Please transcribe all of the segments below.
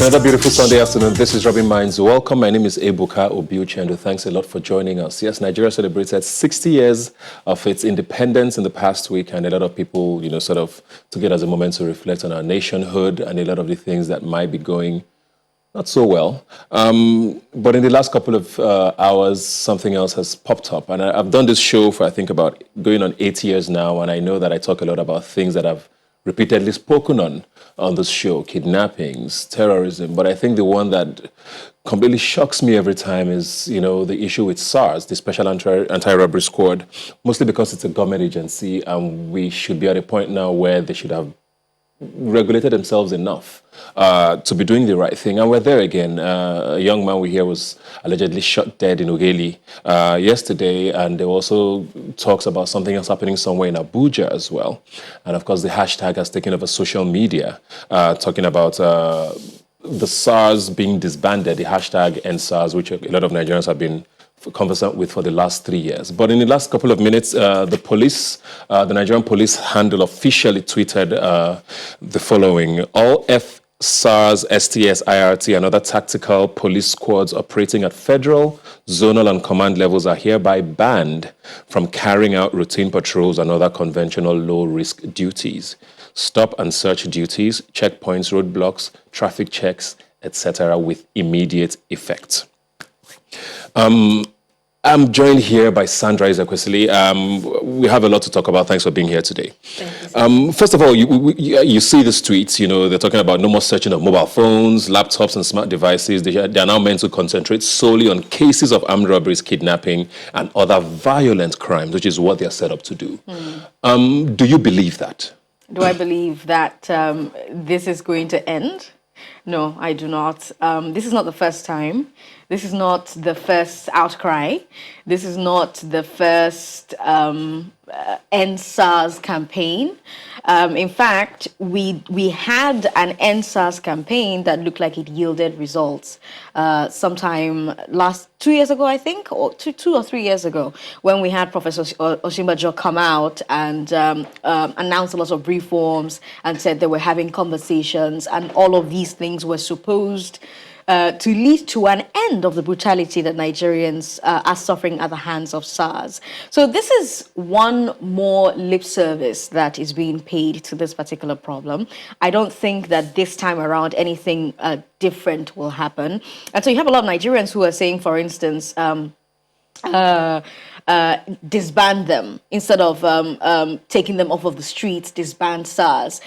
Another beautiful Sunday afternoon. This is Rubbin Minds. Welcome. My name is Ebuka Obiuchendo. Thanks a lot for joining us. Yes, Nigeria celebrated 60 years of its independence in the past week, and a lot of people, sort of took it as a moment to reflect on our nationhood and a lot of the things that might be going not so well. But in the last couple of hours, something else has popped up. And I've done this show for, I think, about going on 8 years now, and I know that I talk a lot about things that I've repeatedly spoken on this show, kidnappings, terrorism. But I think the one that completely shocks me every time is, the issue with SARS, the Special Anti-Robbery Squad, mostly because it's a government agency and we should be at a point now where they should have regulated themselves enough to be doing the right thing. And we're there again. A young man we hear was allegedly shot dead in Ogeli yesterday, and there also talks about something else happening somewhere in Abuja as well. And of course, the hashtag has taken over social media, talking about the SARS being disbanded, the hashtag EndSARS, which a lot of Nigerians have been conversant with for the last 3 years. But in the last couple of minutes, the Nigerian police handle officially tweeted the following: all SARS, STS, IRT, and other tactical police squads operating at federal, zonal, and command levels are hereby banned from carrying out routine patrols and other conventional low-risk duties. Stop and search duties, checkpoints, roadblocks, traffic checks, etc., with immediate effect. I'm joined here by Sandra Ezekwesili. We have a lot to talk about. Thanks for being here today. First of all, you see the tweets, they're talking about no more searching of mobile phones, laptops, and smart devices. They are now meant to concentrate solely on cases of armed robberies, kidnapping, and other violent crimes, which is what they're set up to do. Do you believe that? Do I believe that this is going to end? No, I do not. This is not the first time. This is not the first outcry. This is not the first EndSARS campaign. In fact, we had an EndSARS campaign that looked like it yielded results sometime 2 years ago, I think, or 2 or 3 years ago, when we had Professor Osinbajo come out and announce a lot of reforms and said they were having conversations, and all of these things were supposed to lead to an end of the brutality that Nigerians are suffering at the hands of SARS. So this is one more lip service that is being paid to this particular problem. I don't think that this time around anything different will happen. And so you have a lot of Nigerians who are saying, for instance, disband them instead of taking them off of the streets, disband SARS.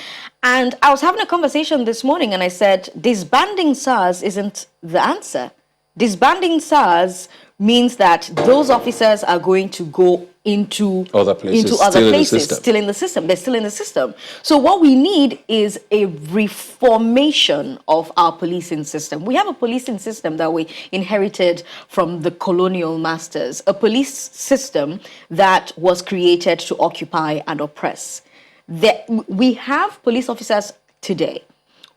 And I was having a conversation this morning and I said, disbanding SARS isn't the answer. Disbanding SARS means that those officers are going to go into other places, still in the system. They're still in the system. So what we need is a reformation of our policing system. We have a policing system that we inherited from the colonial masters, a police system that was created to occupy and oppress. We have police officers today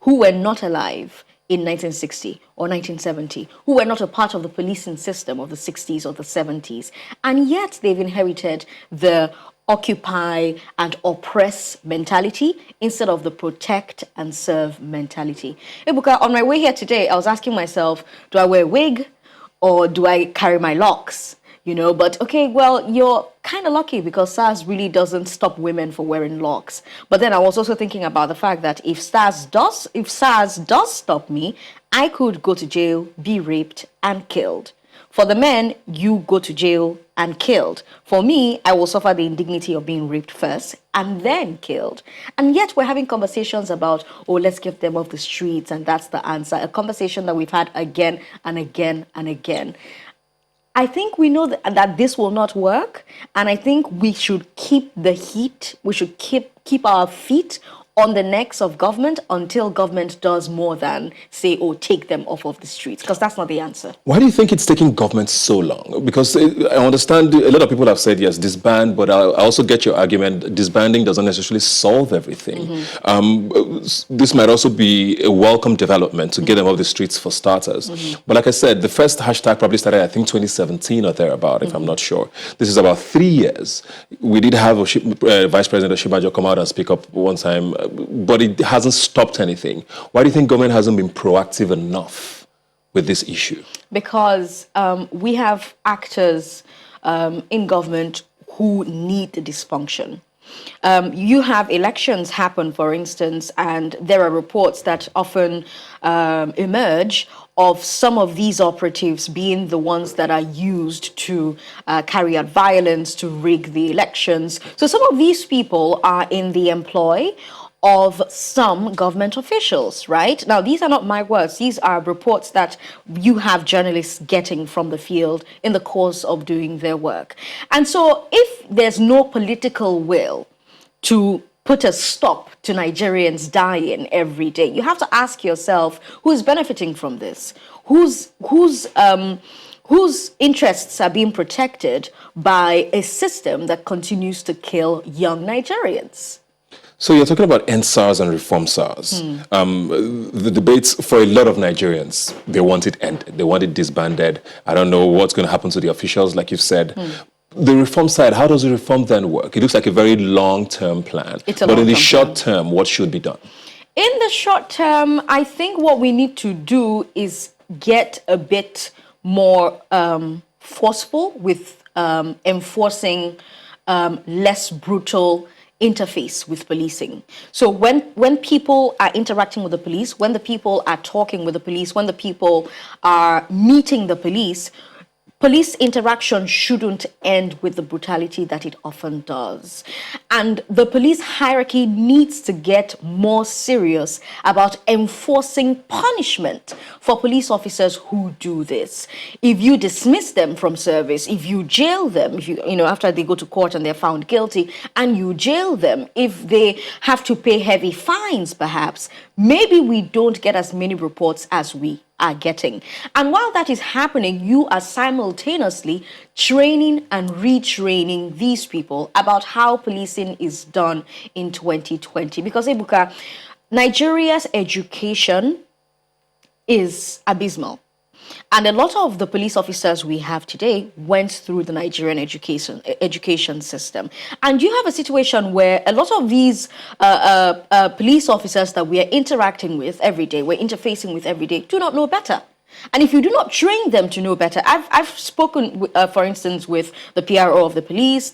who were not alive in 1960 or 1970, who were not a part of the policing system of the 60s or the 70s, and yet they've inherited the occupy and oppress mentality instead of the protect and serve mentality. Ebuka, on my way here today, I was asking myself, do I wear a wig or do I carry my locks? But okay, well, you're kind of lucky because SARS really doesn't stop women from wearing locks. But then I was also thinking about the fact that if SARS does stop me, I could go to jail, be raped, and killed. For the men, you go to jail and killed. For me, I will suffer the indignity of being raped first and then killed. And yet we're having conversations about, let's get them off the streets, and that's the answer. A conversation that we've had again and again and again. I think we know that this will not work, and I think we should keep the heat. We should keep our feet on the necks of government until government does more than say, take them off of the streets, because that's not the answer. Why do you think it's taking government so long? Because I understand a lot of people have said, yes, disband, but I also get your argument, disbanding doesn't necessarily solve everything. This might also be a welcome development to get them off the streets for starters. But like I said, the first hashtag probably started, I think, 2017 or thereabout, if I'm not sure. This is about 3 years. We did have Vice President Osinbajo come out and speak up one time but it hasn't stopped anything. Why do you think government hasn't been proactive enough with this issue? Because we have actors in government who need the dysfunction. You have elections happen, for instance, and there are reports that often emerge of some of these operatives being the ones that are used to carry out violence, to rig the elections. So some of these people are in the employ of some government officials, right? Now, these are not my words. These are reports that you have journalists getting from the field in the course of doing their work. And so if there's no political will to put a stop to Nigerians dying every day, you have to ask yourself, who's benefiting from this? Whose interests are being protected by a system that continues to kill young Nigerians? So you're talking about end SARS and reform SARS. The debates for a lot of Nigerians, they want it ended. They want it disbanded. I don't know what's going to happen to the officials, like you've said. The reform side, how does the reform then work? It looks like a very long-term plan. But in the short term, what should be done? In the short term, I think what we need to do is get a bit more forceful with enforcing less brutal interface with policing. So when people are interacting with the police, when the people are talking with the police, when the people are meeting the police interaction shouldn't end with the brutality that it often does. And the police hierarchy needs to get more serious about enforcing punishment for police officers who do this. If you dismiss them from service, if you jail them, if you know, after they go to court and they're found guilty, and you jail them, if they have to pay heavy fines, perhaps, maybe we don't get as many reports as we are getting. And while that is happening, you are simultaneously training and retraining these people about how policing is done in 2020. Because, Ebuka, Nigeria's education is abysmal. And a lot of the police officers we have today went through the Nigerian education system. And you have a situation where a lot of these police officers that we are interacting with every day, we're interfacing with every day, do not know better. And if you do not train them to know better, I've spoken, for instance, with the PRO of the police,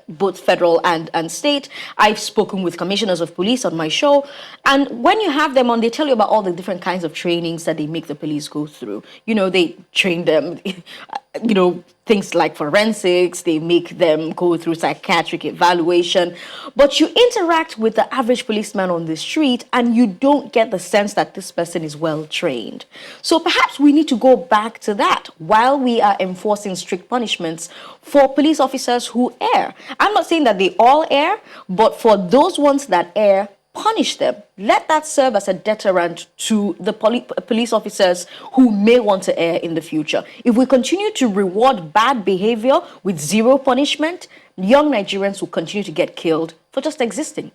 both federal and state. I've spoken with commissioners of police on my show. And when you have them on, they tell you about all the different kinds of trainings that they make the police go through. You know, they train them, you know, things like forensics, they make them go through psychiatric evaluation. But you interact with the average policeman on the street and you don't get the sense that this person is well trained. So perhaps we need to go back to that while we are enforcing strict punishments for police officers who err. I'm not saying that they all err, but for those ones that err, punish them. Let that serve as a deterrent to the police officers who may want to err in the future. If we continue to reward bad behavior with zero punishment, young Nigerians will continue to get killed for just existing.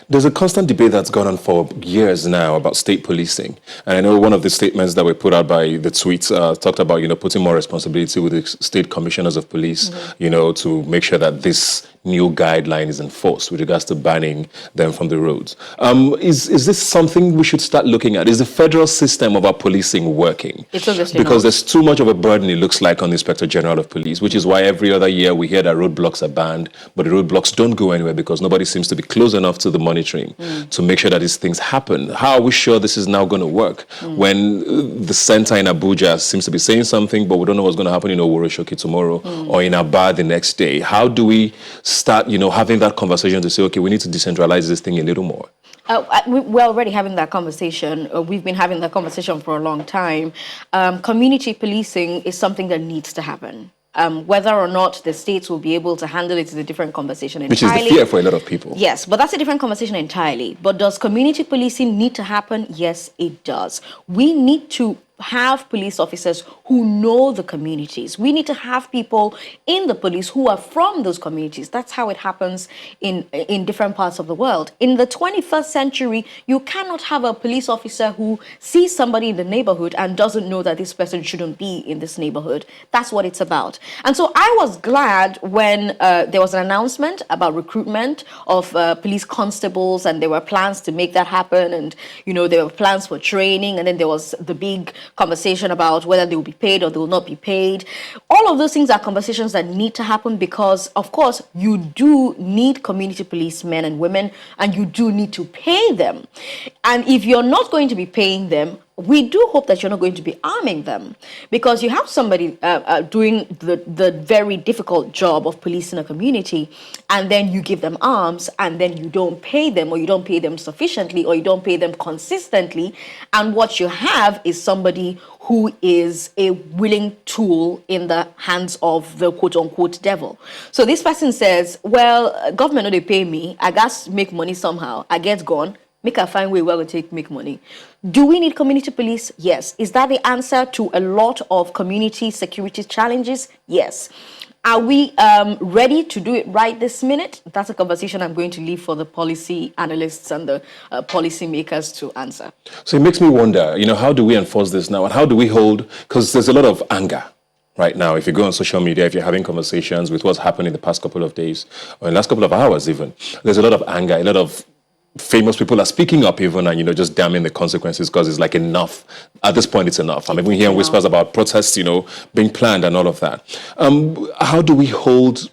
There's a constant debate that's gone on for years now about state policing. And I know one of the statements that were put out by the tweets talked about, you know, putting more responsibility with the state commissioners of police, you know, to make sure that this new guideline is enforced with regards to banning them from the roads. Is this something we should start looking at? Is the federal system of our policing working? It's obviously because not. There's too much of a burden, it looks like, on the Inspector General of Police, which is why every other year we hear that roadblocks are banned, but the roadblocks don't go anywhere because nobody seems to be close enough to the monitoring to make sure that these things happen. How are we sure this is now going to work when the center in Abuja seems to be saying something, but we don't know what's going to happen in Oworoshoki tomorrow or in Aba the next day? How do we start, you know, having that conversation to say, okay, we need to decentralize this thing a little more? We're already having that conversation. We've been having that conversation for a long time. Community policing is something that needs to happen. Whether or not the states will be able to handle it is a different conversation entirely. Which is the fear for a lot of people. Yes, but that's a different conversation entirely. But does community policing need to happen? Yes, it does. We need to have police officers who know the communities. We need to have people in the police who are from those communities. That's how it happens in different parts of the world. In the 21st century, you cannot have a police officer who sees somebody in the neighborhood and doesn't know that this person shouldn't be in this neighborhood. That's what it's about. And so I was glad when there was an announcement about recruitment of police constables, and there were plans to make that happen. And, there were plans for training, and then there was the big conversation about whether they will be paid or they will not be paid. All of those things are conversations that need to happen because, of course, you do need community policemen and women, and you do need to pay them. And if you're not going to be paying them, we do hope that you're not going to be arming them, because you have somebody doing the very difficult job of policing a community, and then you give them arms, and then you don't pay them, or you don't pay them sufficiently, or you don't pay them consistently. And what you have is somebody who is a willing tool in the hands of the quote-unquote devil. So this person says, well, government no dey pay me, I got make money somehow, I get gone, make a fine way where we take make money. Do we need community police? Yes. Is that the answer to a lot of community security challenges? Yes. Are we ready to do it right this minute? That's a conversation I'm going to leave for the policy analysts and the policy makers to answer. So it makes me wonder, how do we enforce this now? And how do we hold, because there's a lot of anger right now. If you go on social media, if you're having conversations with what's happened in the past couple of days, or in the last couple of hours even, there's a lot of anger, a lot of famous people are speaking up even and, just damning the consequences, because it's like enough. At this point, it's enough. I'm even hearing whispers about protests, being planned and all of that. How do we hold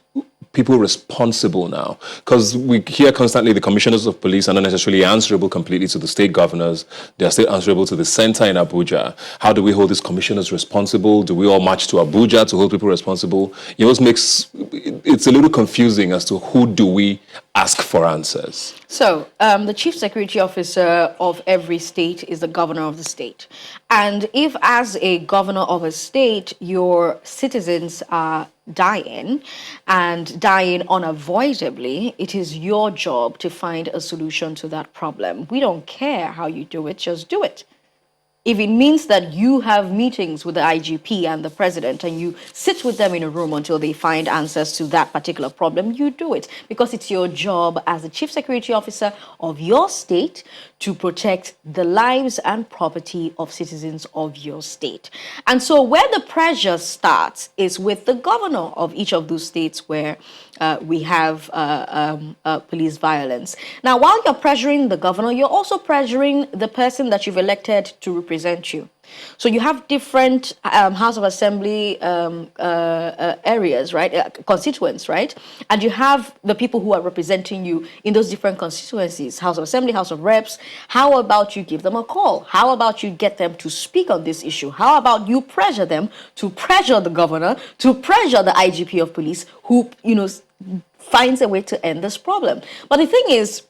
people responsible now? Because we hear constantly the commissioners of police are not necessarily answerable completely to the state governors. They are still answerable to the center in Abuja. How do we hold these commissioners responsible? Do we all march to Abuja to hold people responsible? It always makes it's a little confusing as to who do we ask for answers. So the chief security officer of every state is the governor of the state. And if as a governor of a state, your citizens are dying and dying unavoidably, it is your job to find a solution to that problem. We don't care how you do it, just do it. If it means that you have meetings with the IGP and the president and you sit with them in a room until they find answers to that particular problem, you do it, because it's your job as the chief security officer of your state to protect the lives and property of citizens of your state. And so where the pressure starts is with the governor of each of those states where we have police violence. Now, while you're pressuring the governor, you're also pressuring the person that you've elected to represent you. So you have different House of Assembly areas, right? Constituents, right? And you have the people who are representing you in those different constituencies, House of Assembly, House of Reps. How about you give them a call? How about you get them to speak on this issue? How about you pressure them to pressure the governor, to pressure the IGP of police, who, finds a way to end this problem? But the thing is,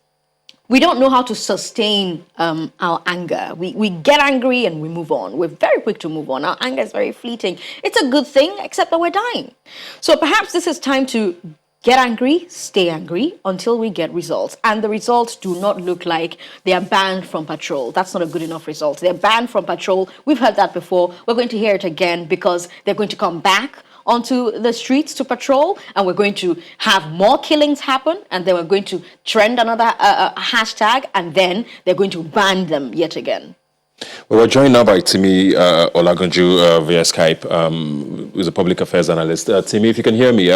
we don't know how to sustain our anger. We get angry and we move on. We're very quick to move on. Our anger is very fleeting. It's a good thing, except that we're dying. So perhaps this is time to get angry, stay angry until we get results. And the results do not look like they are banned from patrol. That's not a good enough result. They're banned from patrol. We've heard that before. We're going to hear it again because they're going to come back onto the streets to patrol, and we're going to have more killings happen, and then we're going to trend another hashtag, and then they're going to ban them yet again. Well, we're joined now by Timi Olagunju via Skype, who's a public affairs analyst. Timi, if you can hear me,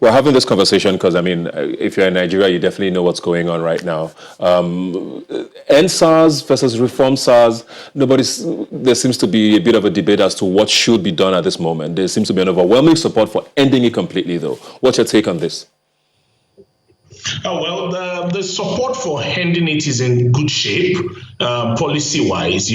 we're having this conversation because, if you're in Nigeria, you definitely know what's going on right now. End SARS versus reform SARS. There seems to be a bit of a debate as to what should be done at this moment. There seems to be an overwhelming support for ending it completely, though. What's your take on this? The support for ending it is in good shape, policy-wise.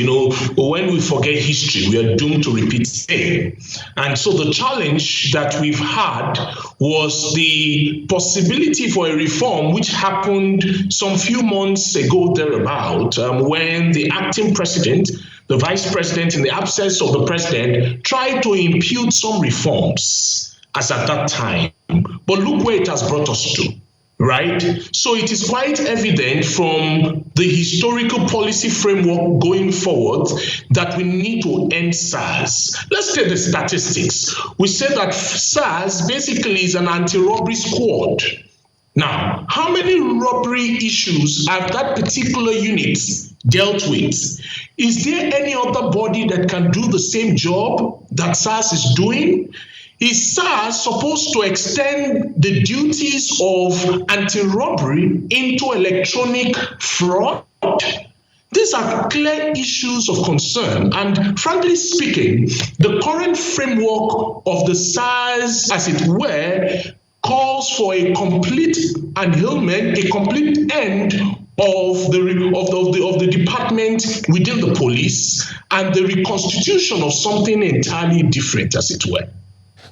When we forget history, we are doomed to repeat the same. And so the challenge that we've had was the possibility for a reform, which happened some few months ago thereabout, when the acting president, the vice president, in the absence of the president, tried to impute some reforms as at that time. But look where it has brought us to. right? So it is quite evident from the historical policy framework going forward that we need to end SARS. Let's take the statistics. We say that SARS basically is an anti-robbery squad. Now, how many robbery issues have that particular unit dealt with? Is there any other body that can do the same job that SARS is doing? Is SARS supposed to extend the duties of anti-robbery into electronic fraud? These are clear issues of concern, and frankly speaking, the current framework of the SARS, as it were, calls for a complete annulment, a complete end of the department within the police, and the reconstitution of something entirely different, as it were.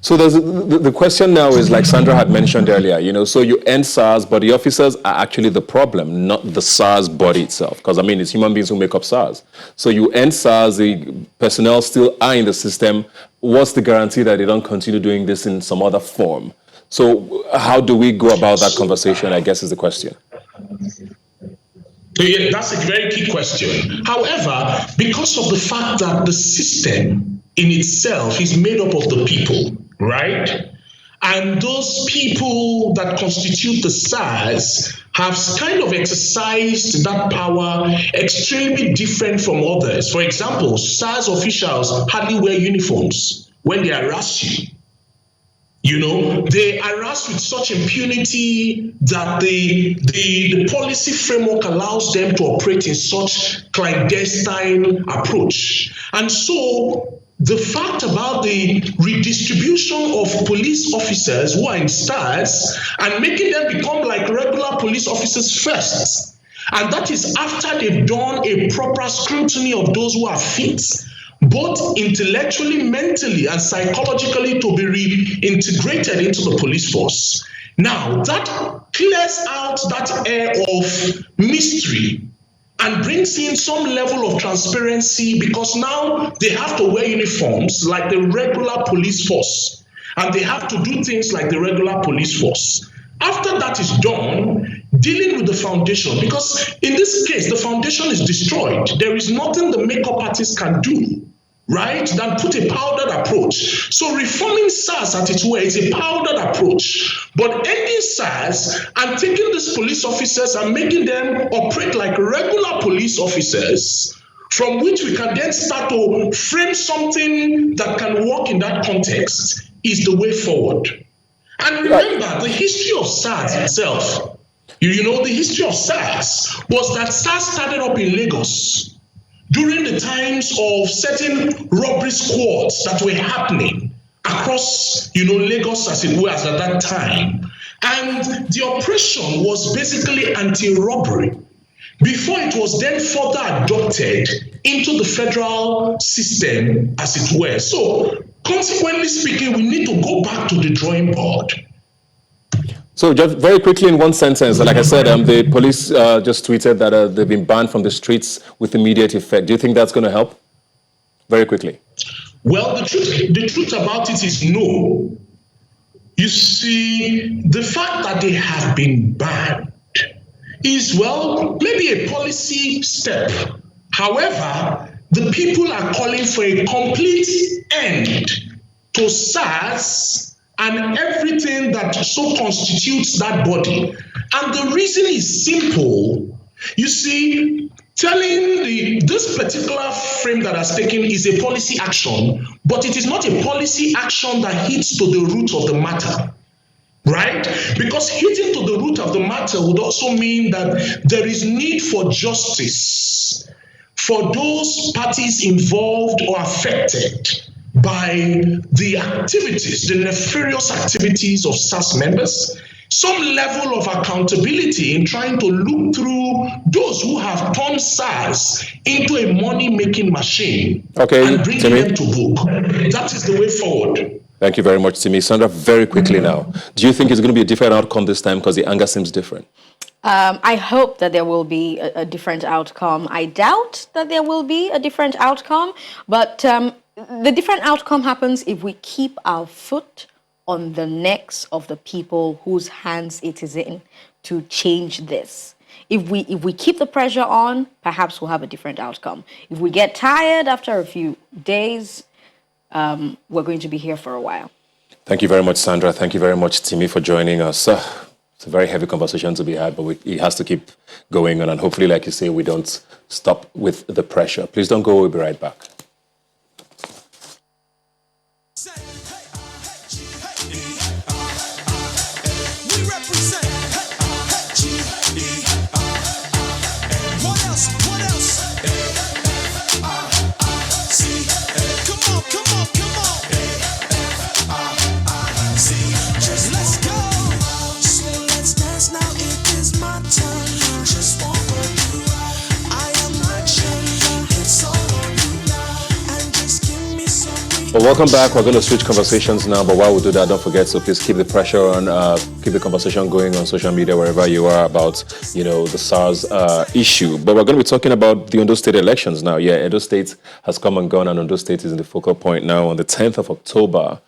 So the question now is, like Sandra had mentioned earlier, so you end SARS, but the officers are actually the problem, not the SARS body itself. Because, I mean, it's human beings who make up SARS. So you end SARS, the personnel still are in the system. What's the guarantee that they don't continue doing this in some other form? So how do we go about that conversation, I guess, is the question. Yeah, that's a very key question. However, because of the fact that the system in itself is made up of the people, right? And those people that constitute the SARS have kind of exercised that power extremely different from others. For example, SARS officials hardly wear uniforms when they harass you. They harass with such impunity that the policy framework allows them to operate in such clandestine approach. And so the fact about the redistribution of police officers who are in SARS and making them become like regular police officers first, and that is after they've done a proper scrutiny of those who are fit, both intellectually, mentally, and psychologically, to be reintegrated into the police force. Now, that clears out that air of mystery and brings in some level of transparency, because now they have to wear uniforms like the regular police force, and they have to do things like the regular police force. After that is done, dealing with the foundation, because in this case, the foundation is destroyed. There is nothing the makeup artist can do, right, than put a powdered approach. So reforming SARS at its way is a powdered approach. But ending SARS and taking these police officers and making them operate like regular police officers, from which we can then start to frame something that can work in that context, is the way forward. And remember, the history of SARS itself, the history of SARS was that SARS started up in Lagos during the times of certain robbery squads that were happening across, Lagos as it was at that time. And the operation was basically anti-robbery before it was then further adopted into the federal system, as it were. So, consequently speaking, we need to go back to the drawing board. So just very quickly in one sentence, like I said, the police just tweeted that they've been banned from the streets with immediate effect. Do you think that's going to help? Very quickly. Well, the truth about it is no. You see, the fact that they have been banned is, well, maybe a policy step. However, the people are calling for a complete end to SARS and everything that so constitutes that body. And the reason is simple. You see, telling this particular frame that has taken is a policy action, but it is not a policy action that hits to the root of the matter, right? Because hitting to the root of the matter would also mean that there is need for justice for those parties involved or affected by the activities, the nefarious activities of SARS members, some level of accountability in trying to look through those who have turned SARS into a money-making machine and bringing them to book. That is the way forward. Thank you very much, Timi. Sandra, very quickly now. Do you think it's going to be a different outcome this time because the anger seems different? I hope that there will be a different outcome. I doubt that there will be a different outcome, but the different outcome happens if we keep our foot on the necks of the people whose hands it is in to change this. If we keep the pressure on, perhaps we'll have a different outcome. If we get tired after a few days, we're going to be here for a while. Thank you very much, Sandra. Thank you very much, Timmy, for joining us. It's a very heavy conversation to be had, but it has to keep going on. And hopefully, like you say, we don't stop with the pressure. Please don't go. We'll be right back. Well, welcome back. We're going to switch conversations now, but while we do that, don't forget, so please keep the pressure on, keep the conversation going on social media, wherever you are, about, the SARS issue. But we're going to be talking about the Ondo State elections now. Yeah, Ondo State has come and gone, and Ondo State is in the focal point now. On the 10th of October,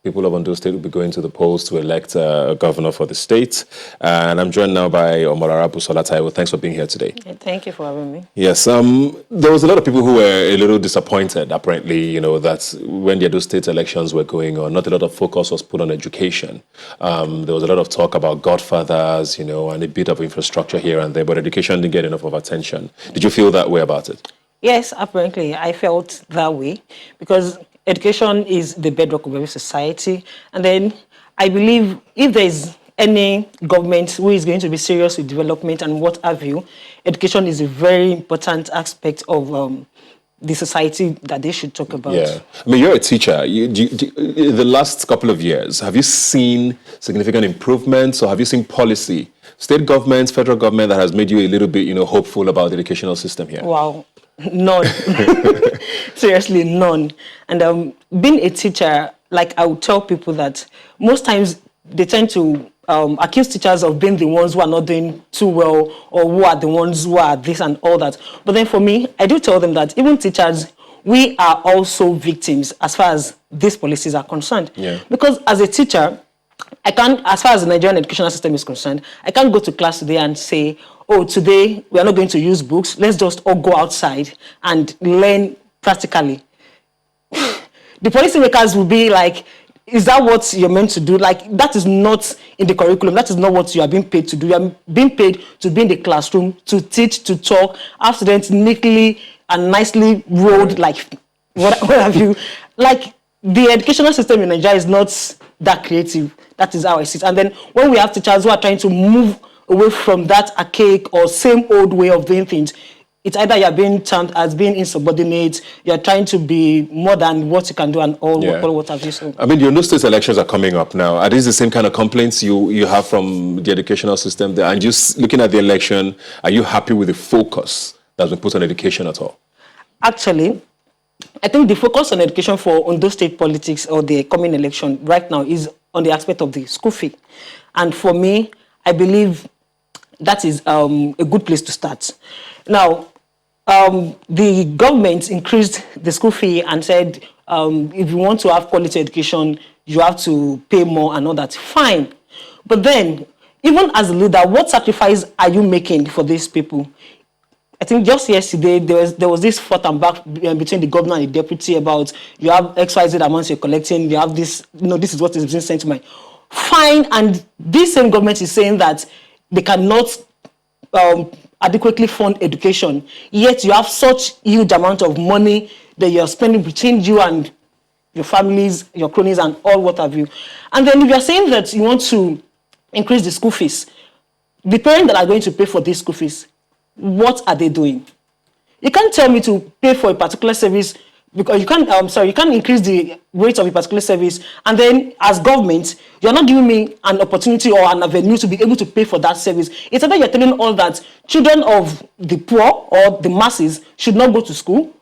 people of Ondo State will be going to the polls to elect a governor for the state. And I'm joined now by Omolarapu Solataiwo. Thanks for being here today. Thank you for having me. Yes, there was a lot of people who were a little disappointed, apparently, that when the Edo State elections were going on, not a lot of focus was put on education. There was a lot of talk about godfathers, and a bit of infrastructure here and there, but education didn't get enough of attention. Did you feel that way about it? Yes, apparently, I felt that way because education is the bedrock of every society. And then I believe if there is any government who is going to be serious with development and what have you, education is a very important aspect of the society that they should talk about. Yeah. I mean, you're a teacher. In the last couple of years, have you seen significant improvements, or have you seen policy, state government, federal government, that has made you a little bit, hopeful about the educational system here? Wow. None. Seriously, none. And being a teacher, like I would tell people that most times they tend to accuse teachers of being the ones who are not doing too well, or who are the ones who are this and all that. But then for me, I do tell them that even teachers, we are also victims as far as these policies are concerned. Yeah. Because as a teacher, I can't, as far as the Nigerian educational system is concerned, I can't go to class today and say, oh, today we are not going to use books. Let's just all go outside and learn practically. The policymakers will be like, is that what you're meant to do? Like, that is not in the curriculum. That is not what you are being paid to do. You are being paid to be in the classroom, to teach, to talk, have students neatly and nicely rolled, like, what have you. Like, the educational system in Nigeria is not that creative. That is how I see it. And then when we have teachers who are trying to move away from that archaic or same old way of doing things, it's either you're being termed as being insubordinate, you're trying to be more than what you can do, and all what have you. So, I mean, the Ondo State elections are coming up now. Are these the same kind of complaints you have from the educational system there? And just looking at the election, are you happy with the focus that's been put on education at all? Actually, I think the focus on education for Ondo State politics or the coming election right now is on the aspect of the school fee. And for me, I believe that is a good place to start. Now, the government increased the school fee and said, if you want to have quality education, you have to pay more and all that. Fine. But then, even as a leader, what sacrifice are you making for these people? I think just yesterday, there was this forth and back between the governor and the deputy about, you have XYZ amounts you're collecting, you have this, this is what is being sent to my... Fine. And this same government is saying that they cannot adequately fund education, yet you have such huge amount of money that you're spending between you and your families, your cronies, and all what have you. And then if you're saying that you want to increase the school fees, the parents that are going to pay for these school fees, what are they doing? You can't tell me to pay for a particular service because you can't, you can't increase the rate of a particular service, and then as government, you're not giving me an opportunity or an avenue to be able to pay for that service. It's either you're telling all that children of the poor or the masses should not go to school,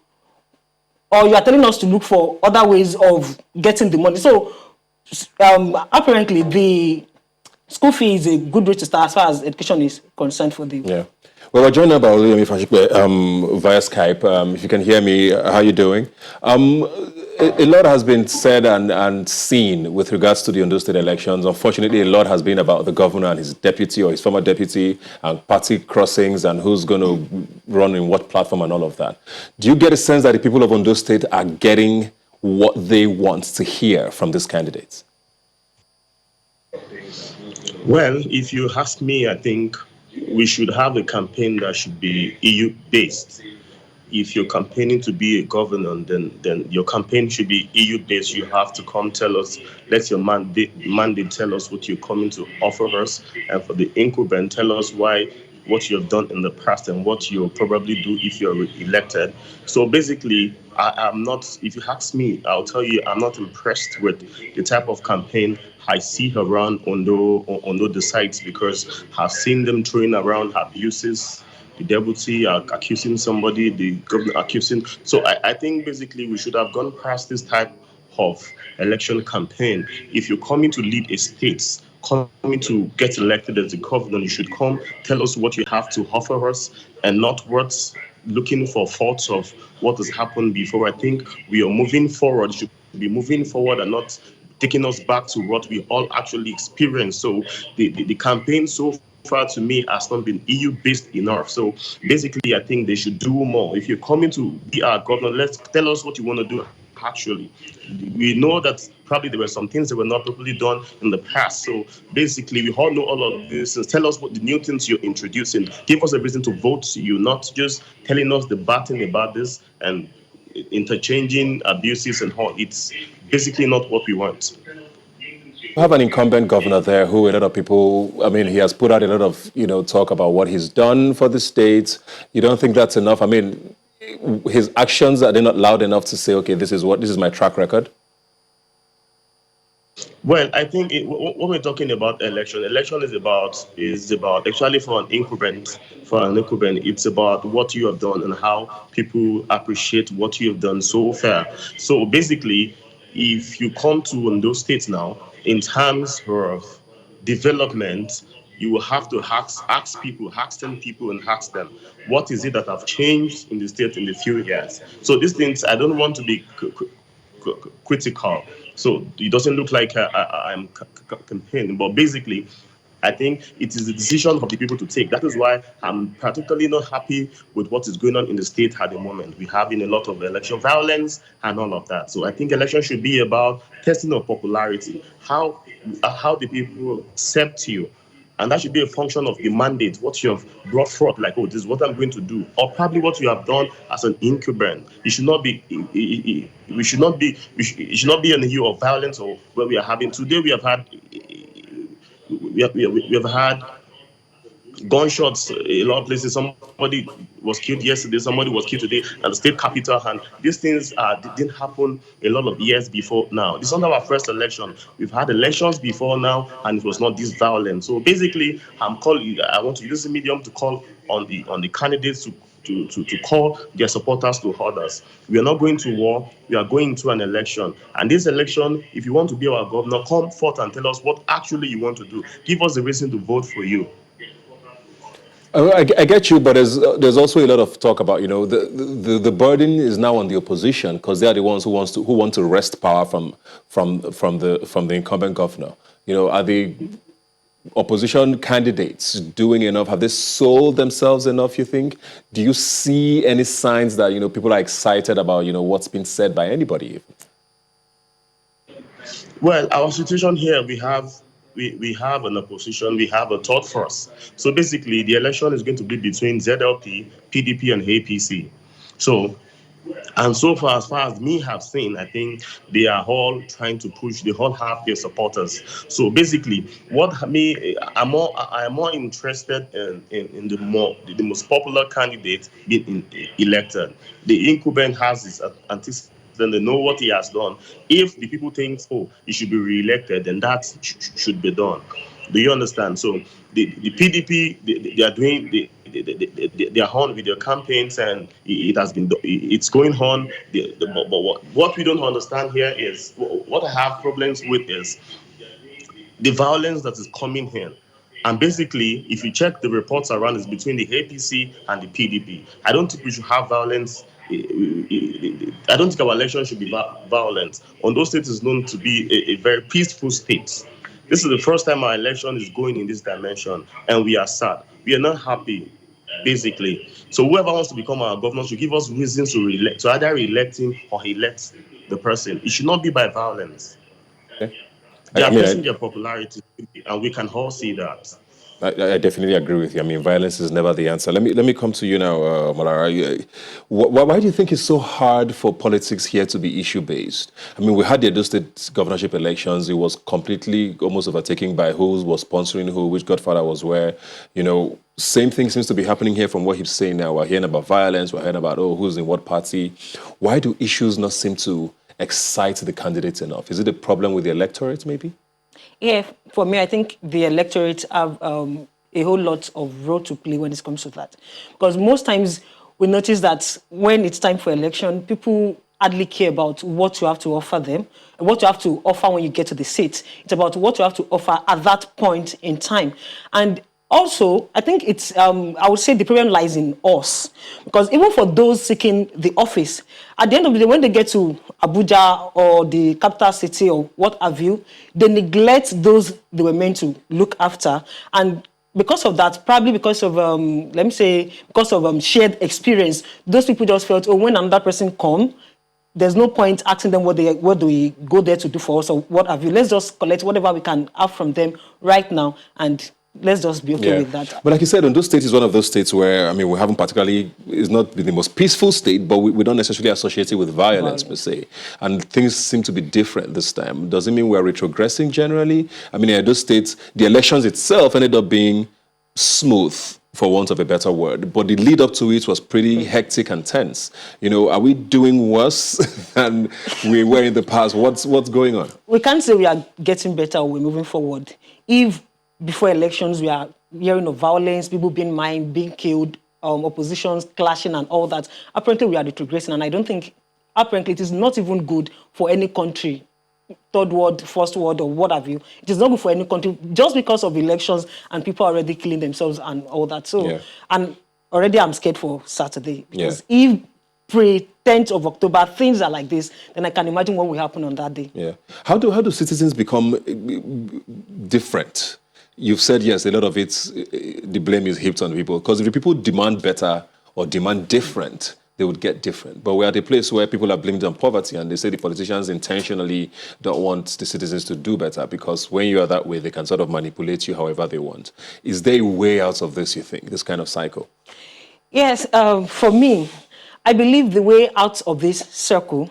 or you are telling us to look for other ways of getting the money. So apparently the school fee is a good way to start as far as education is concerned for the... Yeah. Well, we're joined now by Oluyemi Fashikpe via Skype. If you can hear me, how are you doing? A lot has been said and seen with regards to the Ondo State elections. Unfortunately, a lot has been about the governor and his deputy or his former deputy and party crossings and who's going to run in what platform and all of that. Do you get a sense that the people of Ondo State are getting what they want to hear from these candidates? Well, if you ask me, I think we should have a campaign that should be EU-based. If you're campaigning to be a governor, then your campaign should be EU-based. You have to come tell us, let your mandate tell us what you're coming to offer us. And for the incumbent, tell us what you have done in the past and what you'll probably do if you're elected. So basically, I'm not, if you ask me, I'll tell you, I'm not impressed with the type of campaign I see around Ondo the sites, because I've seen them throwing around abuses. The deputy accusing somebody, the governor accusing. So I think basically we should have gone past this type of election campaign. If you're coming to lead a state, coming to get elected as a governor, you should come tell us what you have to offer us and not what's looking for faults of what has happened before. I think we are moving forward, should be moving forward and not taking us back to what we all actually experienced. So the campaign so far to me has not been EU-based enough. So basically, I think they should do more. If you're coming to be our governor, tell us what you want to do. Actually, we know that probably there were some things that were not properly done in the past. So basically, we all know all of this. And tell us what the new things you're introducing. Give us a reason to vote you, not just telling us the bad thing about this and interchanging abuses and all. It's basically not what we want. We have an incumbent governor there who a lot of people, I mean, he has put out a lot of, talk about what he's done for the state. You don't think that's enough? I mean, his actions, are they not loud enough to say, okay, this is my track record? Well, I think when we're talking about election is about actually for an incumbent, it's about what you have done and how people appreciate what you have done so far. So basically, if you come to Ondo State now, in terms of development, you will have to ask 10 people and ask them, what is it that have changed in the state in the few years? So these things, I don't want to be critical. So it doesn't look like I'm campaigning, but basically, I think it is the decision of the people to take. That is why I'm particularly not happy with what is going on in the state at the moment. We're having a lot of election violence and all of that. So I think election should be about testing of popularity, how the people accept you. And that should be a function of the mandate, what you have brought forth, like, oh, this is what I'm going to do, or probably what you have done as an incumbent. It should not be. It should not be an issue of violence or where we are having today. We have had gunshots a lot of places. Somebody was killed yesterday, somebody was killed today at the state capital, and these things didn't happen a lot of years before now. This is not our first election. We've had elections before now, and it was not this violent. So basically, I want to use the medium to call on the candidates to call their supporters to others. We are not going to war. We are going to an election. And this election, if you want to be our governor, come forth and tell us what actually you want to do. Give us a reason to vote for you. I get you, but there's also a lot of talk about, the burden is now on the opposition because they are the ones who want to wrest power from the incumbent governor. Are the opposition candidates doing enough? Have they sold themselves enough, you think? Do you see any signs that, people are excited about, what's been said by anybody? Well, our situation here, we have an opposition, we have a third force. So basically, the election is going to be between ZLP, PDP, and APC. So far as me have seen, I think they are all trying to push. They all have their supporters. So basically, I'm more interested in the most popular candidate being elected. The incumbent has his anticipated. Then they know what he has done. If the people think, oh, he should be re-elected, then that should be done. Do you understand? So the PDP, they are doing they are on with their campaigns, and it's going on. But what we don't understand here is what I have problems with is the violence that is coming here. And basically, if you check the reports around, it's between the APC and the PDP. I don't think we should have violence. I don't think our election should be violent. Ondo State is known to be a very peaceful state. This is the first time our election is going in this dimension, and we are sad. We are not happy, basically. So whoever wants to become our governor should give us reasons to either elect him or elect the person. It should not be by violence. Okay. They are pushing their popularity, and we can all see that. I definitely agree with you. I mean, violence is never the answer. Let me come to you now, Malara. Why do you think it's so hard for politics here to be issue-based? I mean, we had the Edo State governorship elections. It was completely almost overtaken by who was sponsoring who, which godfather was where. You know, same thing seems to be happening here from what he's saying now. We're hearing about violence. We're hearing about, who's in what party. Why do issues not seem to excite the candidates enough? Is it a problem with the electorate, maybe? Yeah, for me, I think the electorate have a whole lot of role to play when it comes to that. Because most times we notice that when it's time for election, people hardly care about what you have to offer them, and what you have to offer when you get to the seat. It's about what you have to offer at that point in time. And also, I think it's, I would say the problem lies in us. Because even for those seeking the office, at the end of the day, when they get to Abuja or the capital city or what have you, they neglect those they were meant to look after. And because of that, probably because of, let me say, because of shared experience, those people just felt, when another person comes, there's no point asking them what do we go there to do for us or what have you. Let's just collect whatever we can have from them right now and let's just be okay with that. But like you said, Ondo State is one of those states where, I mean, we haven't particularly, it's not been the most peaceful state, but we don't necessarily associate it with violence per se. And things seem to be different this time. Does it mean we're retrogressing generally? I mean, in Ondo State, the elections itself ended up being smooth, for want of a better word. But the lead up to it was pretty hectic and tense. You know, are we doing worse than we were in the past? What's going on? We can't say we are getting better or we're moving forward. If before elections we are hearing of violence, people being mined, being killed, oppositions clashing and all that, apparently we are retrogressing. And I don't think, apparently it is not even good for any country, third world, first world, or what have you. It is not good for any country just because of elections and people are already killing themselves and all that. So, and already I'm scared for Saturday. Because if pre-10th of October, things are like this, then I can imagine what will happen on that day. Yeah. How do citizens become different? You've said, yes, a lot of it, the blame is heaped on people. Because if people demand better or demand different, they would get different. But we're at a place where people are blamed on poverty and they say the politicians intentionally don't want the citizens to do better because when you are that way, they can sort of manipulate you however they want. Is there a way out of this, you think, this kind of cycle? Yes, for me, I believe the way out of this circle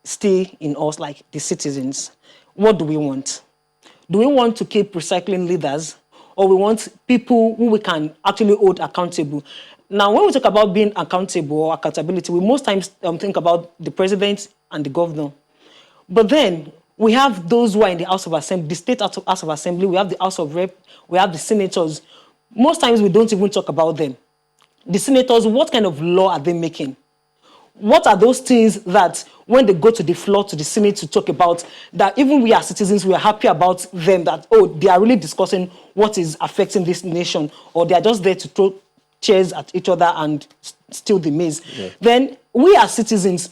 stay in us, like the citizens. What do we want? Do we want to keep recycling leaders or we want people who we can actually hold accountable? Now, when we talk about being accountable or accountability, we most times think about the president and the governor. But then we have those who are in the House of Assembly, the State House of Assembly, we have the House of Rep, we have the senators. Most times we don't even talk about them. The senators, what kind of law are they making? What are those things that when they go to the floor, to the Senate to talk about, that even we as citizens, we are happy about them, that, they are really discussing what is affecting this nation, or they are just there to throw chairs at each other and steal the maize. Then we as citizens,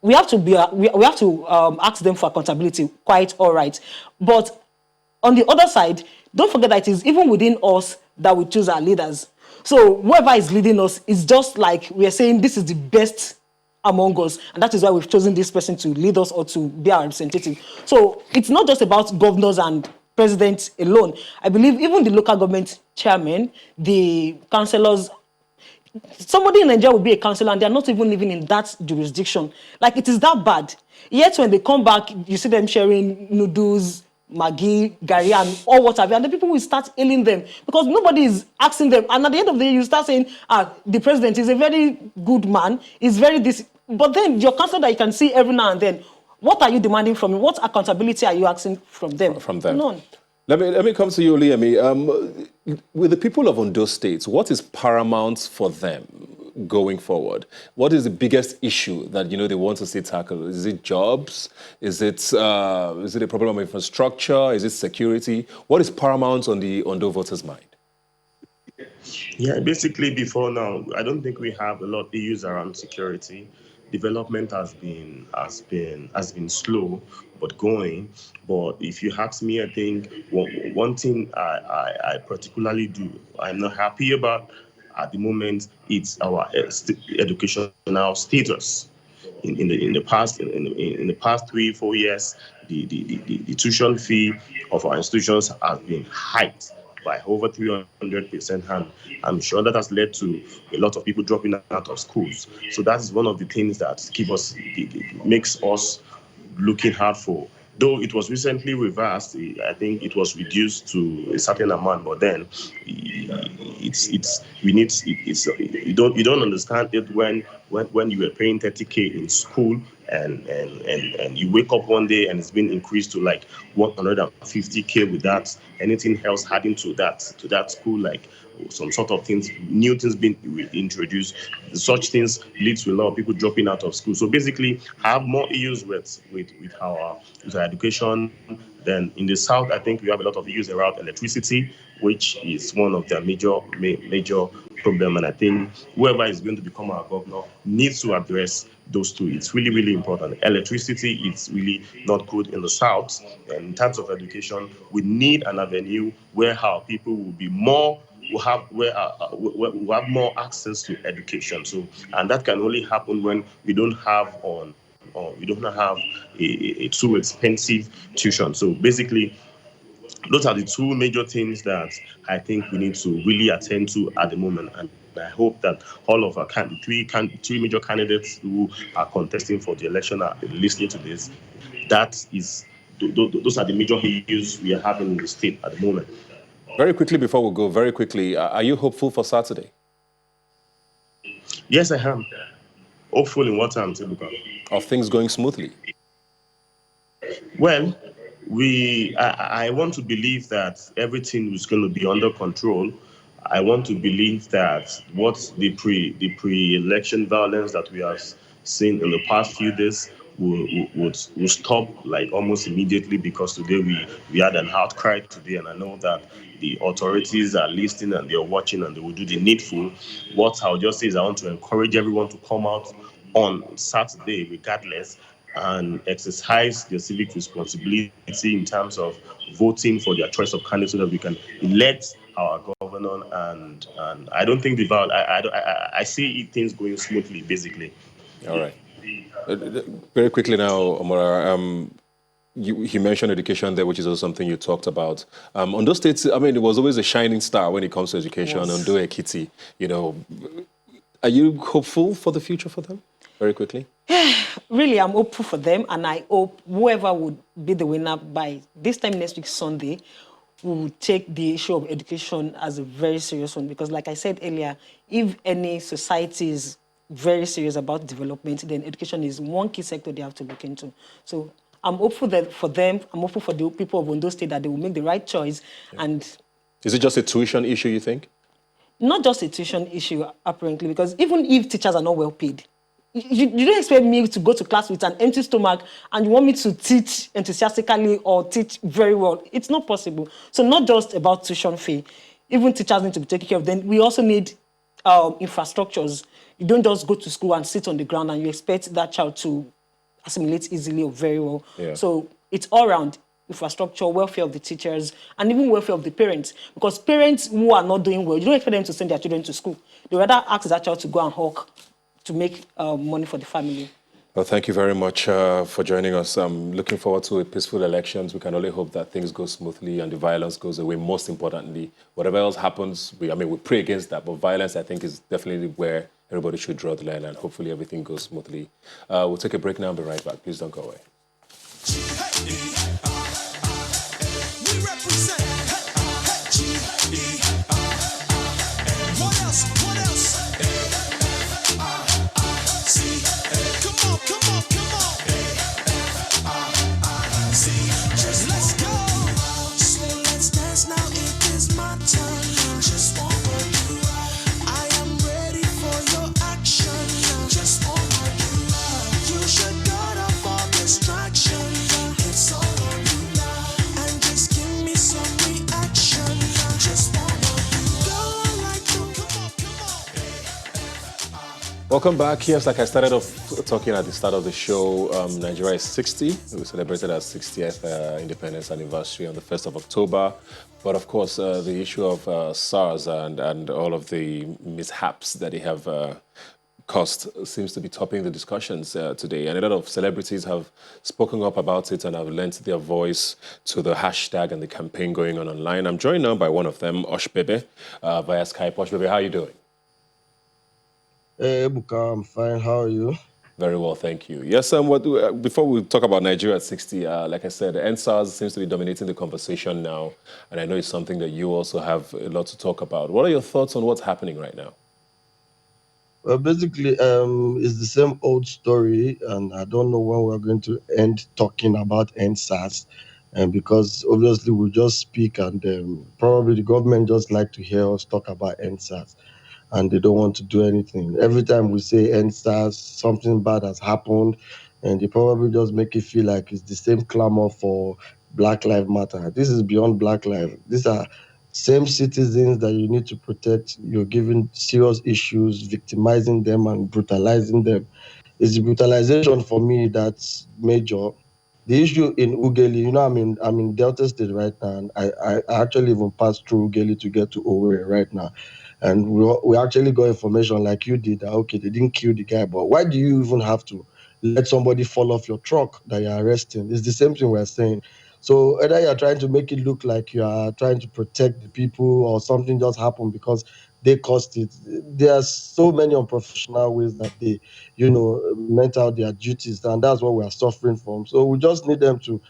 we have to be, we have to ask them for accountability, quite all right. But on the other side, don't forget that it is even within us that we choose our leaders. So whoever is leading us is just like we are saying this is the best among us, and that is why we've chosen this person to lead us or to be our representative. So it's not just about governors and presidents alone. I believe even the local government chairman, the councillors, somebody in Nigeria will be a councillor and they're not even living in that jurisdiction. Like, it is that bad. Yet when they come back, you see them sharing noodles, Maggi, Gary, and all what have you, and the people will start ailing them because nobody is asking them. And at the end of the day, you start saying, the president is a very good man, he's very this. But then your councillor that you can see every now and then, what are you demanding from him? What accountability are you asking from them? From them. None. Let me come to you, Liam. With the people of Ondo State, what is paramount for them? going forward? What is the biggest issue that they want to see tackled? Is it jobs? Is it a problem of infrastructure? Is it security? What is paramount on the Ondo voters' mind? Yeah, basically before now, I don't think we have a lot of issues around security. Development has been slow but going. But if you ask me, I think one thing I particularly do I'm not happy about at the moment, it's our educational status. In the past 3-4 years, the tuition fee of our institutions has been hiked by over 300%, and I'm sure that has led to a lot of people dropping out of schools. So that is one of the things that makes us looking hard for. Though it was recently reversed, I think it was reduced to a certain amount. But then, you don't understand it when you were paying 30K in school and you wake up one day and it's been increased to like 150K without anything else adding to that school, like some sort of things, new things being introduced. Such things lead to a lot of people dropping out of school. So basically, have more issues with our education. Then in the south, I think we have a lot of issues around electricity, which is one of their major problem. And I think whoever is going to become our governor needs to address those two. It's really, really important. Electricity is really not good in the south. And in terms of education, we need an avenue where our people will be more will have more access to education. So, and that can only happen when we don't have a too expensive tuition. So basically, those are the two major things that I think we need to really attend to at the moment. And I hope that all of our three major candidates who are contesting for the election are listening to this. Those are the major issues we are having in the state at the moment. Very quickly, before we go, are you hopeful for Saturday? Yes, I am. Hopeful in what terms, Ebuka? Are things going smoothly? Well, I want to believe that everything is going to be under control. I want to believe that what the pre-election violence that we have seen in the past few days will stop like almost immediately, because today we had an outcry today, and I know that the authorities are listening and they're watching and they will do the needful. What I'll just say is I want to encourage everyone to come out on Saturday regardless and exercise their civic responsibility in terms of voting for their choice of candidate so that we can elect our governor. And I don't think I see things going smoothly, basically. All right. Very quickly now, Omara, you mentioned education there, which is also something you talked about. Ondo State, I mean, it was always a shining star when it comes to education. Yes. Ondo Ekiti, are you hopeful for the future for them? Very quickly. Really, I'm hopeful for them, and I hope whoever would be the winner by this time next week, Sunday, will take the issue of education as a very serious one. Because like I said earlier, if any society is very serious about development, then education is one key sector they have to look into. So I'm hopeful that for them, I'm hopeful for the people of Ondo State that they will make the right choice. Yeah. And is it just a tuition issue, you think? Not just a tuition issue, apparently, because even if teachers are not well paid, you don't expect me to go to class with an empty stomach and you want me to teach enthusiastically or teach very well. It's not possible. So not just about tuition fee. Even teachers need to be taken care of. Then we also need infrastructures. You don't just go to school and sit on the ground and you expect that child to assimilate easily or very well. Yeah. So it's all around infrastructure, welfare of the teachers, and even welfare of the parents. Because parents who are not doing well, you don't expect them to send their children to school. They rather ask that child to go and hawk to make money for the family. Well, thank you very much for joining us. I'm looking forward to a peaceful elections. We can only hope that things go smoothly and the violence goes away. Most importantly, whatever else happens, we pray against that. But violence, I think, is definitely where everybody should draw the line, and hopefully everything goes smoothly. We'll take a break now and be right back. Please don't go away. We represent. What else? Come on. Let's go. So let's dance now. It is my turn. Just want you. I am ready for your Welcome back. Yes, like I started off talking at the start of the show, Nigeria is 60. We celebrated our 60th independence anniversary on the 1st of October. But of course, the issue of SARS and all of the mishaps that they have caused seems to be topping the discussions today. And a lot of celebrities have spoken up about it and have lent their voice to the hashtag and the campaign going on online. I'm joined now by one of them, Oshbebe, via Skype. Oshbebe, how are you doing? Hey, Ebuka, I'm fine. How are you? Very well, thank you. Yes, before we talk about Nigeria at 60, like I said, NSARS seems to be dominating the conversation now, and I know it's something that you also have a lot to talk about. What are your thoughts on what's happening right now? Well, basically, it's the same old story, and I don't know when we're going to end talking about NSAS, and because obviously we just speak, and probably the government just like to hear us talk about NSAS, and they don't want to do anything. Every time we say NSAS, something bad has happened, and they probably just make it feel like it's the same clamor for Black Lives Matter. This is beyond Black Lives. These are same citizens that you need to protect. You're giving serious issues, victimizing them and brutalizing them. It's the brutalization for me that's major. The issue in Ugeli, I'm in Delta State right now, and I actually even passed through Ugeli to get to Owerri right now. And we actually got information like you did that, okay, they didn't kill the guy, but why do you even have to let somebody fall off your truck that you're arresting? It's the same thing we're saying. So either you're trying to make it look like you are trying to protect the people or something just happened because they caused it. There are so many unprofessional ways that they, meant out their duties, and that's what we are suffering from. So we just need them to.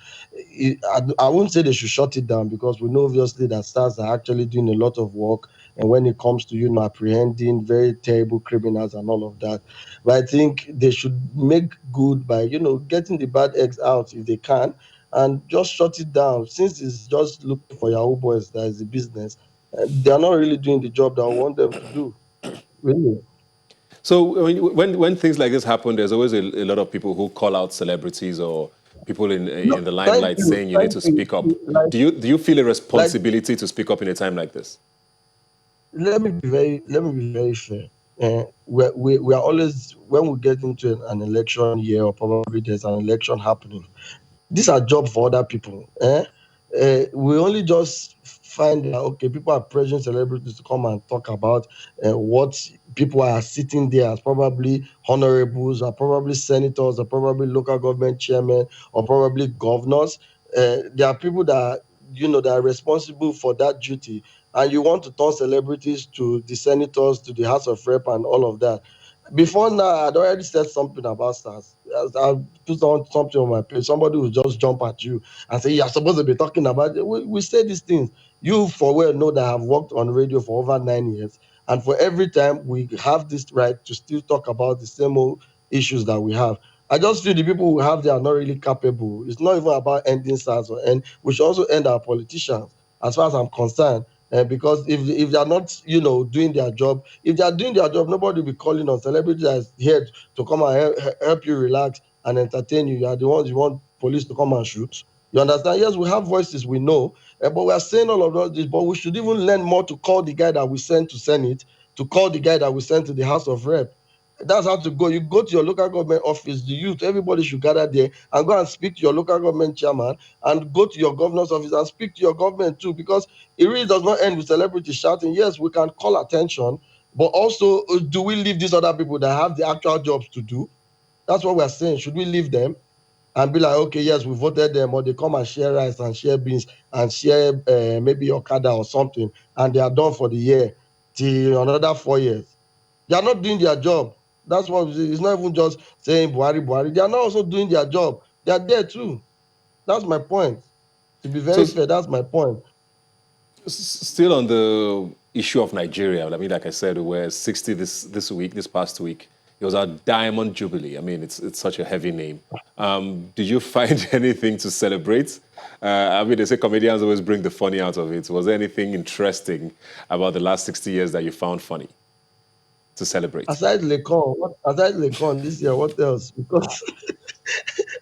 I won't say they should shut it down because we know obviously that stars are actually doing a lot of work, and when it comes to apprehending very terrible criminals and all of that, but I think they should make good by getting the bad eggs out if they can, and just shut it down since it's just looking for Yahoo boys that is a business. They are not really doing the job that I want them to do. Really. So when things like this happen, there's always a lot of people who call out celebrities or people No, in the thank limelight you. saying you need Thank to you. speak up. Like, Do you feel a like responsibility to speak up in a time like this? let me be very fair. We are always when we get into an election year or probably there's an election happening. These are jobs for other people. We only just find that okay, people are pressuring celebrities to come and talk about what people are sitting there as probably honorables, or probably senators, or probably local government chairmen, or probably governors. There are people that that are responsible for that duty, and you want to turn celebrities to the senators, to the House of Rep, and all of that. Before now, I'd already said something about stars. I put on something on my page. Somebody will just jump at you and say, "You're supposed to be talking about it." We say these things. You, for well, know that I've worked on radio for over 9 years. And for every time we have this right to still talk about the same old issues that we have. I just feel the people who have they are not really capable. It's not even about ending SARS and we should also end our politicians, as far as I'm concerned. Because if they are not, doing their job, if they are doing their job, nobody will be calling on celebrities that is here to come and help you relax and entertain you. You are the ones you want police to come and shoot. You understand? Yes, we have voices, we know, but we are saying all of this. But we should even learn more to call the guy that we sent to Senate, to call the guy that we sent to the House of Rep. That's how to go. You go to your local government office, the youth, everybody should gather there and go and speak to your local government chairman and go to your governor's office and speak to your government too, because it really does not end with celebrities shouting. Yes, we can call attention, but also do we leave these other people that have the actual jobs to do? That's what we're saying. Should we leave them and be like, okay, yes, we voted them, or they come and share rice and share beans and share maybe Okada or something, and they are done for the year till another 4 years? They are not doing their job. That's what it's not even just saying Buhari, Buhari. They are not also doing their job. They are there too. That's my point. To be So very fair, that's my point. still on the issue of Nigeria, I mean, like I said, we're 60 this past week. It was our Diamond Jubilee. I mean, it's such a heavy name. Did you find anything to celebrate? I mean, they say comedians always bring the funny out of it. Was there anything interesting about the last 60 years that you found funny to celebrate? Aside Lekon this year, what else? Because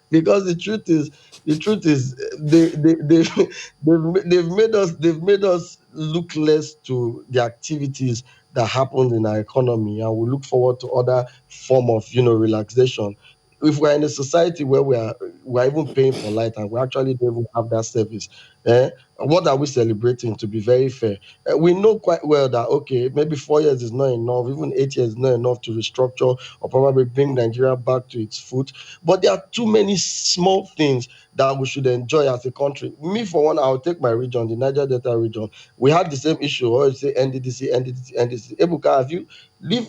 because the truth is they've made us look less to the activities that happens in our economy, and we look forward to other form of relaxation. If we're in a society where we're even paying for light and we actually don't even have that service, what are we celebrating? To be very fair, we know quite well that okay, maybe 4 years is not enough, even 8 years is not enough to restructure or probably bring Nigeria back to its foot. But there are too many small things that we should enjoy as a country. Me, for one, I'll take my region, the Niger Delta region. We had the same issue. Or you say NDDC, NDDC, NDDC. Ebuka, have you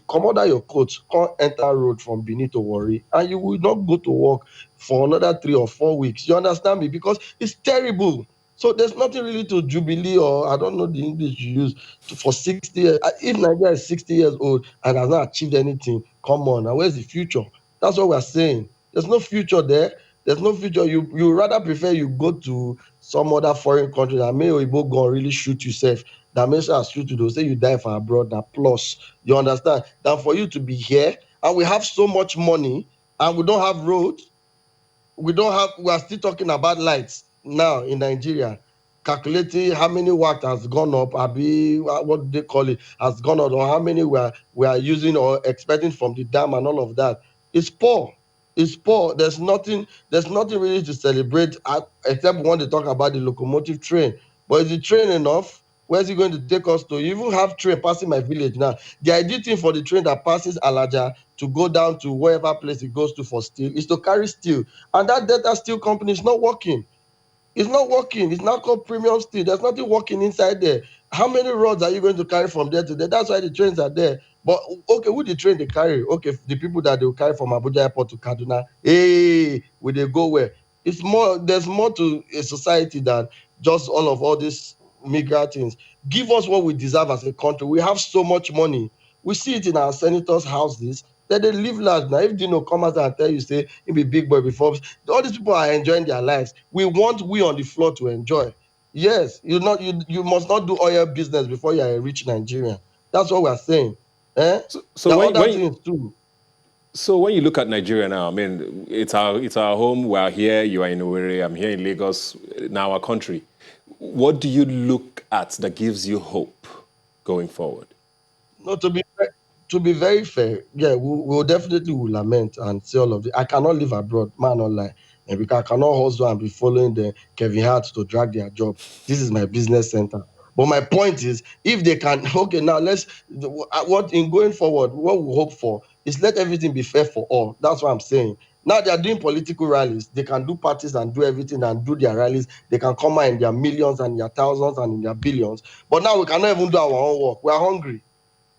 come under your coat, come enter road from Benin to Warri, and you will not go to work for another 3 or 4 weeks. You understand me? Because it's terrible. So there's nothing really to jubilee, or I don't know the English you use for 60 years. If Nigeria is 60 years old and has not achieved anything, come on, now where's the future? That's what we're saying. There's no future there. There's no future. You rather prefer you go to some other foreign country that may Oyibo go and really shoot yourself. That makes us shoot you. They'll say you die for abroad. That plus, you understand? Than for you to be here, and we have so much money and we don't have roads. We are still talking about lights now in Nigeria, calculating how many watt has gone up, abi what do they call it, has gone up, or how many we are using or expecting from the dam and all of that. It's poor. It's poor. There's nothing really to celebrate, except when they talk about the locomotive train. But is the train enough? Where's it going to take us to? You even have train passing my village now. The ideal thing for the train that passes Alaja to go down to wherever place it goes to for steel is to carry steel. And that Delta Steel company is not working. It's not working. It's now called premium steel. There's nothing working inside there. How many rods are you going to carry from there to there? That's why the trains are there. But okay, who the train they carry? Okay, the people that they will carry from Abuja Airport to Kaduna. Hey, will they go where? It's more. There's more to a society than just all these migrant things. Give us what we deserve as a country. We have so much money. We see it in our senators' houses. That they live large. Now, if Dino come out and tell you, say, he be big boy before, all these people are enjoying their lives. We want we on the floor to enjoy. Yes, you must not do oil business before you are a rich Nigerian. That's what we're saying. So There are when, other when things too. so when you look at Nigeria now, I mean, it's our home. We are here. You are in Owerri. I'm here in Lagos. Now our country. What do you look at that gives you hope going forward? No, to be very fair, yeah, we'll definitely will lament and say all of it. I cannot live abroad, man, not lie. And because I cannot hustle and be following the Kevin Hart to drag their job. This is my business center. But my point is, if they can, okay, now what in going forward, what we hope for is let everything be fair for all. That's what I'm saying. Now they are doing political rallies. They can do parties and do everything and do their rallies. They can come out in their millions and their thousands and in their billions. But now we cannot even do our own work. We are hungry.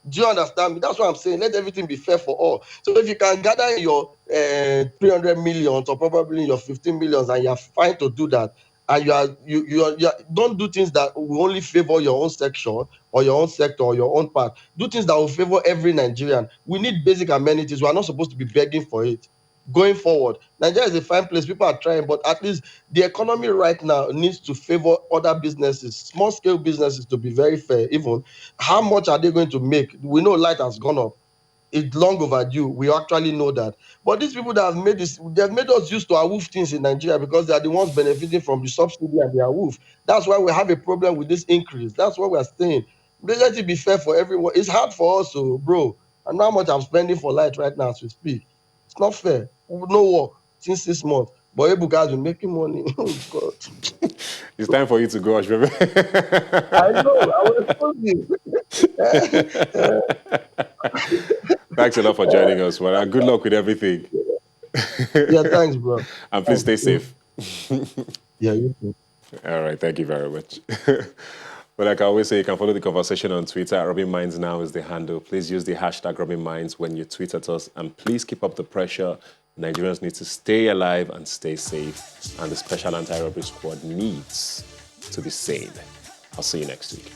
Do you understand me? That's what I'm saying. Let everything be fair for all. So if you can gather your 300 millions or probably your 15 millions and you're fine to do that, and you don't do things that will only favor your own section or your own sector or your own part. Do things that will favor every Nigerian. We need basic amenities. We are not supposed to be begging for it. Going forward, Nigeria is a fine place. People are trying, but at least the economy right now needs to favor other businesses, small scale businesses, to be very fair. Even how much are they going to make? We know light has gone up. It's long overdue. We actually know that. But these people that have made this, they have made us used to awoof things in Nigeria because they are the ones benefiting from the subsidy and the awoof. That's why we have a problem with this increase. That's what we're saying. Let it be fair for everyone. It's hard for us, so bro. And how much I'm spending for light right now as we speak. It's not fair. No work since 6 months. But Ebuka has been making money. Oh God. It's time for you to go, Ashbebe. I know. I was told you. Thanks a lot for joining us, man. Good luck with everything. Yeah, thanks, bro. And please stay safe. Yeah, you too. All right, thank you very much. But like I always say, you can follow the conversation on Twitter. Rubbin Minds Now is the handle. Please use the hashtag Rubbin Minds when you tweet at us. And please keep up the pressure. Nigerians need to stay alive and stay safe. And the Special Anti-Robbery Squad needs to be sane. I'll see you next week.